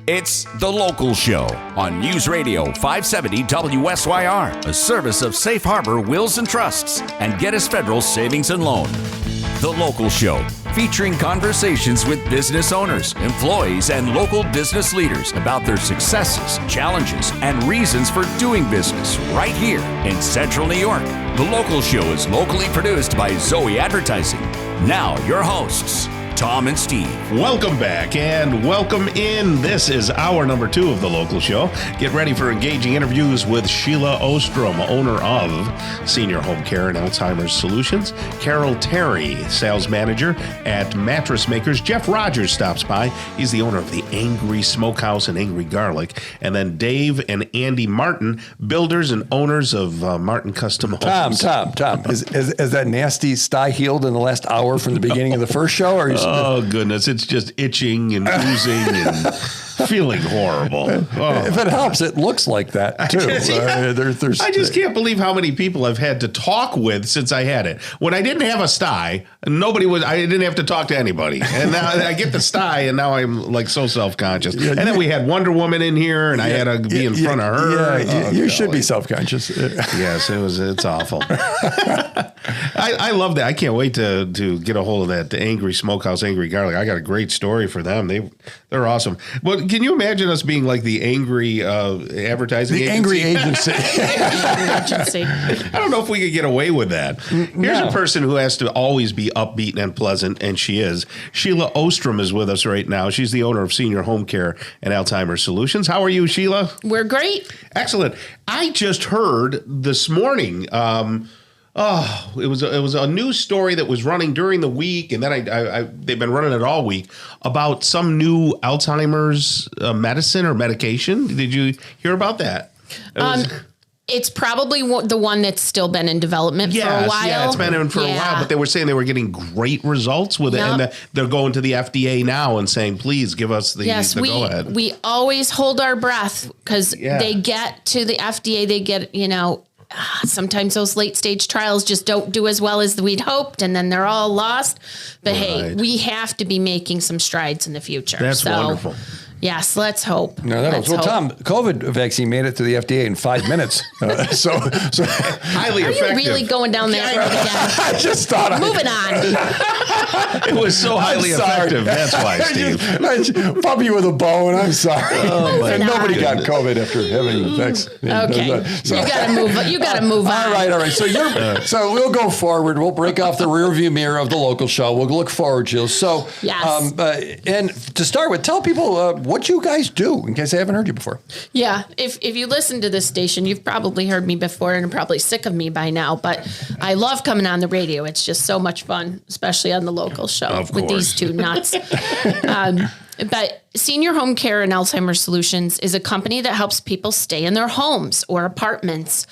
It's The Local Show on News Radio 570 WSYR, a service of Safe Harbor Wills and Trusts and Geddes Federal Savings and Loan. The Local Show, featuring conversations with business owners, employees, and local business leaders about their successes, challenges, and reasons for doing business right here in Central New York. The Local Show is locally produced by Zoey Advertising. Now, your hosts, Tom and Steve. Welcome back and welcome in. This is hour number 2 of The Local Show. Get ready for engaging interviews with Sheila Ohstrom, owner of Senior Home Care and Alzheimer's Solutions. Carol Terry, sales manager at Mattress Makers. Jeff Rogers stops by. He's the owner of the Angry Smokehouse and Angry Garlic. And then Dave and Andy Martin, builders and owners of Martin Custom Homes. Tom, is that nasty sty healed in the last hour from the beginning of the first show? Or oh, goodness. It's just itching and oozing and feeling horrible. Oh. If it helps, it looks like that, too. I just can't believe how many people I've had to talk with since I had it. When I didn't have a sty, I didn't have to talk to anybody. And now I get the sty, and now I'm like so self-conscious. And then we had Wonder Woman in here, and I had to be in front of her. Yeah, you should be self-conscious. Yes, it's awful. I love that. I can't wait to get a hold of that, the Angry Smokehouse, Angry Garlic. I got a great story for them. They're awesome. But can you imagine us being like the angry advertising agency? Angry agency. I don't know if we could get away with that. Here's a person who has to always be upbeat and pleasant, and she is. Sheila Ohstrom is with us right now. She's the owner of Senior Home Care and Alzheimer's Solutions. How are you, Sheila? We're great. Excellent. I just heard this morning... it was a news story that was running during the week, and then they've been running it all week about some new Alzheimer's medicine or medication. Did you hear about that? It's probably the one that's still been in development for a while. Yeah, it's been in for a while, but they were saying they were getting great results with it, and they're going to the FDA now and saying, please give us the go-ahead. We always hold our breath because they get to the FDA, they get, sometimes those late stage trials just don't do as well as we'd hoped, and then they're all lost. But hey, we have to be making some strides in the future. That's wonderful. Yes, let's hope. Tom, COVID vaccine made it to the FDA in 5 minutes. So highly effective. Are you really going down that road again? I just thought Moving on. It was so highly effective. That's why, Steve. Pump you with a bone. I'm sorry. And nobody got COVID after having the vaccine. Okay. So. You got to move on. All right. So we'll go forward. We'll break off the rearview mirror of The Local Show. We'll look forward, Jill. So, yes. And to start with, tell people what you guys do, in case I haven't heard you before. Yeah, if you listen to this station, you've probably heard me before and are probably sick of me by now, but I love coming on the radio. It's just so much fun, especially on The Local Show with these two nuts. But Senior Home Care and Alzheimer's Solutions is a company that helps people stay in their homes or apartments.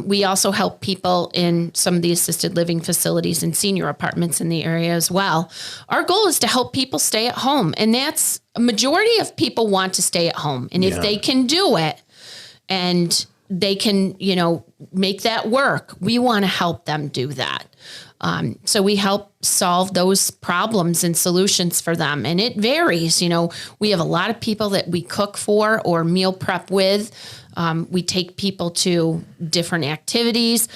We also help people in some of the assisted living facilities and senior apartments in the area as well. Our goal is to help people stay at home, and that's a majority of people want to stay at home. And if they can do it and they can, make that work, we want to help them do that. So we help solve those problems and solutions for them. And it varies. We have a lot of people that we cook for or meal prep with. We take people to different activities.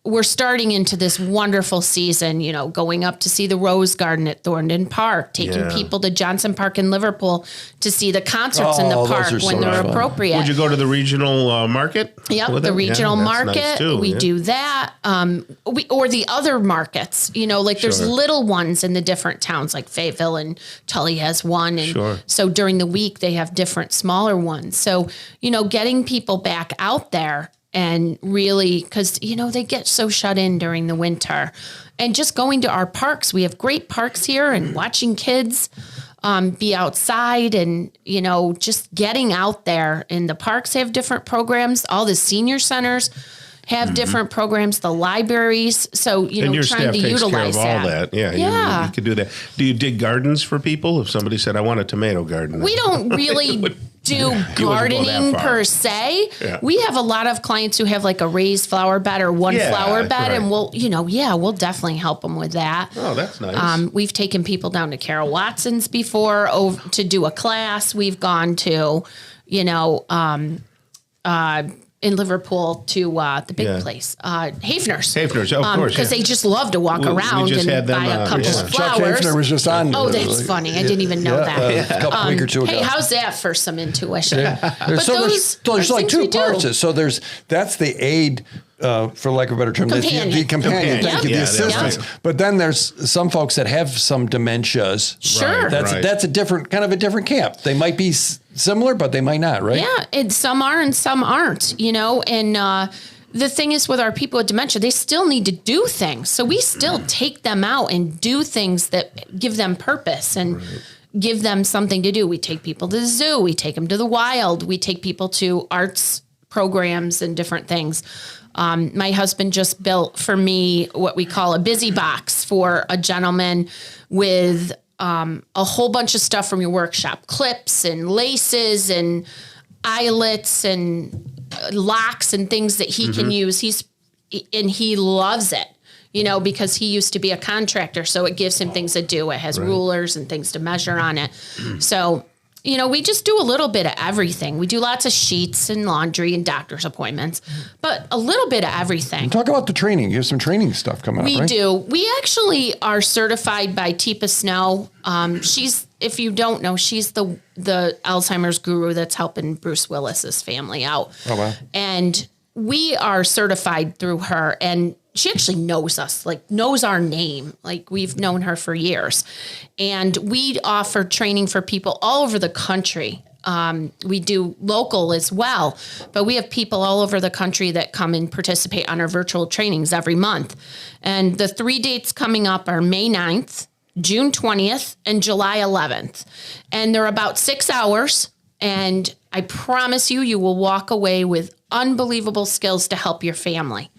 We're starting into this wonderful season, going up to see the Rose Garden at Thorndon Park, taking people to Johnson Park in Liverpool to see the concerts in the park when they're appropriate. Would you go to the regional market? Yep, the regional market. Nice too, we do that. Or the other markets, there's little ones in the different towns, like Fayetteville and Tully has one. And so during the week, they have different smaller ones. So, getting people back out there. And really, because, they get so shut in during the winter. And just going to our parks. We have great parks here and watching kids be outside and, just getting out there. And the parks have different programs. All the senior centers have different programs, the libraries. So, and your trying staff to takes utilize care of all that. Yeah. You could do that. Do you dig gardens for people? If somebody said, I want a tomato garden. We don't really do gardening per se. Yeah. We have a lot of clients who have like a raised flower bed or one flower bed, and we'll definitely help them with that. Oh, that's nice. We've taken people down to Carol Watson's before to do a class. We've gone to, in Liverpool to the big place, Hafner's. Hafner's, of course. Because they just love to walk around and buy a couple of flowers. Chuck Hafner was just on. Oh, that's funny. I didn't even know that. A couple week or two ago. Hey, how's that for some intuition? But there's like two parts. So that's the aid, for lack of a better term, Companion. the companion. Thank you, the assistance. Right. But then there's some folks that have some dementias. Sure. That's a different camp. They might be similar, but they might not, right? Yeah, and some are and some aren't, and the thing is with our people with dementia, they still need to do things. So we still take them out and do things that give them purpose and give them something to do. We take people to the zoo. We take them to the wild. We take people to arts programs and different things. My husband just built for me what we call a busy box for a gentleman with a whole bunch of stuff from your workshop, clips and laces and eyelets and locks and things that he can use. He loves it, because he used to be a contractor. So it gives him things to do. It has rulers and things to measure on it. So, we just do a little bit of everything. We do lots of sheets and laundry and doctor's appointments, but a little bit of everything. Talk about the training. You have some training stuff coming up, right? We do. We actually are certified by Teepa Snow. She's, if you don't know, she's the Alzheimer's guru that's helping Bruce Willis's family out. Oh, wow. And we are certified through her, and she actually knows us, knows our name. We've known her for years. And we offer training for people all over the country. We do local as well, but we have people all over the country that come and participate on our virtual trainings every month. And the 3 dates coming up are May 9th, June 20th, and July 11th. And they're about 6 hours. And I promise you will walk away with unbelievable skills to help your family.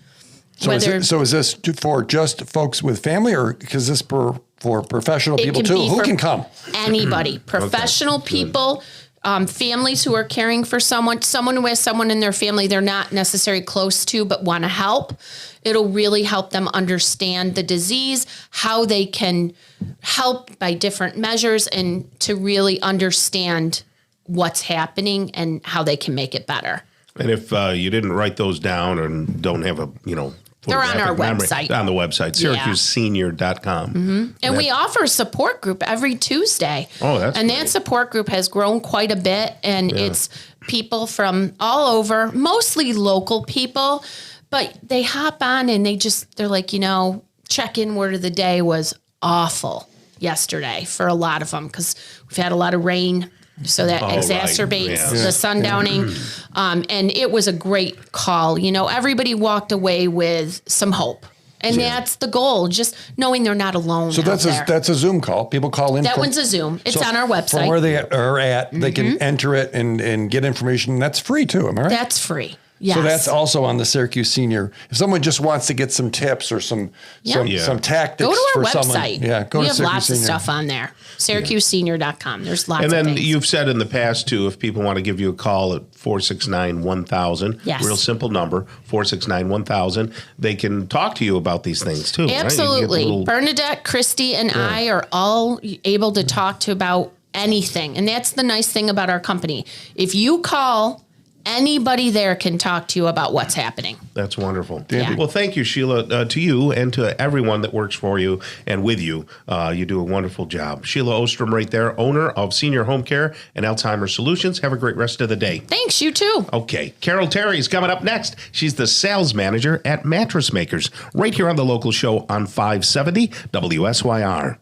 So is this for just folks with family, or is this for professional people too? Who can come? Anybody. Professional people, families who are caring for someone who has someone in their family they're not necessarily close to but want to help. It'll really help them understand the disease, how they can help by different measures, and to really understand what's happening and how they can make it better. And if you didn't write those down and don't have they're on our website. On the website, SyracuseSenior.com. Mm-hmm. And we offer a support group every Tuesday. Oh, that's And great. that support group has grown quite a bit, and it's people from all over, mostly local people, but they hop on and they're like, check-in word of the day was awful yesterday for a lot of them because we've had a lot of rain. So that exacerbates the sundowning. And it was a great call. Everybody walked away with some hope. And that's the goal, just knowing they're not alone. So that's a Zoom call. People call in. That one's a Zoom. It's on our website. From where they are at, they can enter it and get information. That's free too, am I right? That's free. Yes. So that's also on the Syracuse Senior. If someone just wants to get some tips or some tactics, go to our for website. Someone, we have lots of stuff on there. SyracuseSenior.com. There's lots of things. And then you've said in the past too, if people want to give you a call at 469-1000, real simple number, 469-1000, they can talk to you about these things too. Absolutely. Right? Bernadette, Christy, and I are all able to talk to about anything. And that's the nice thing about our company. If you call, anybody there can talk to you about what's happening. That's wonderful. Yeah. Well, thank you, Sheila, to you and to everyone that works for you and with you. You do a wonderful job. Sheila Ohstrom right there, owner of Senior Home Care and Alzheimer's Solutions. Have a great rest of the day. Thanks, you too. Okay. Carol Terry is coming up next. She's the sales manager at Mattress Makers right here on the local show on 570 WSYR.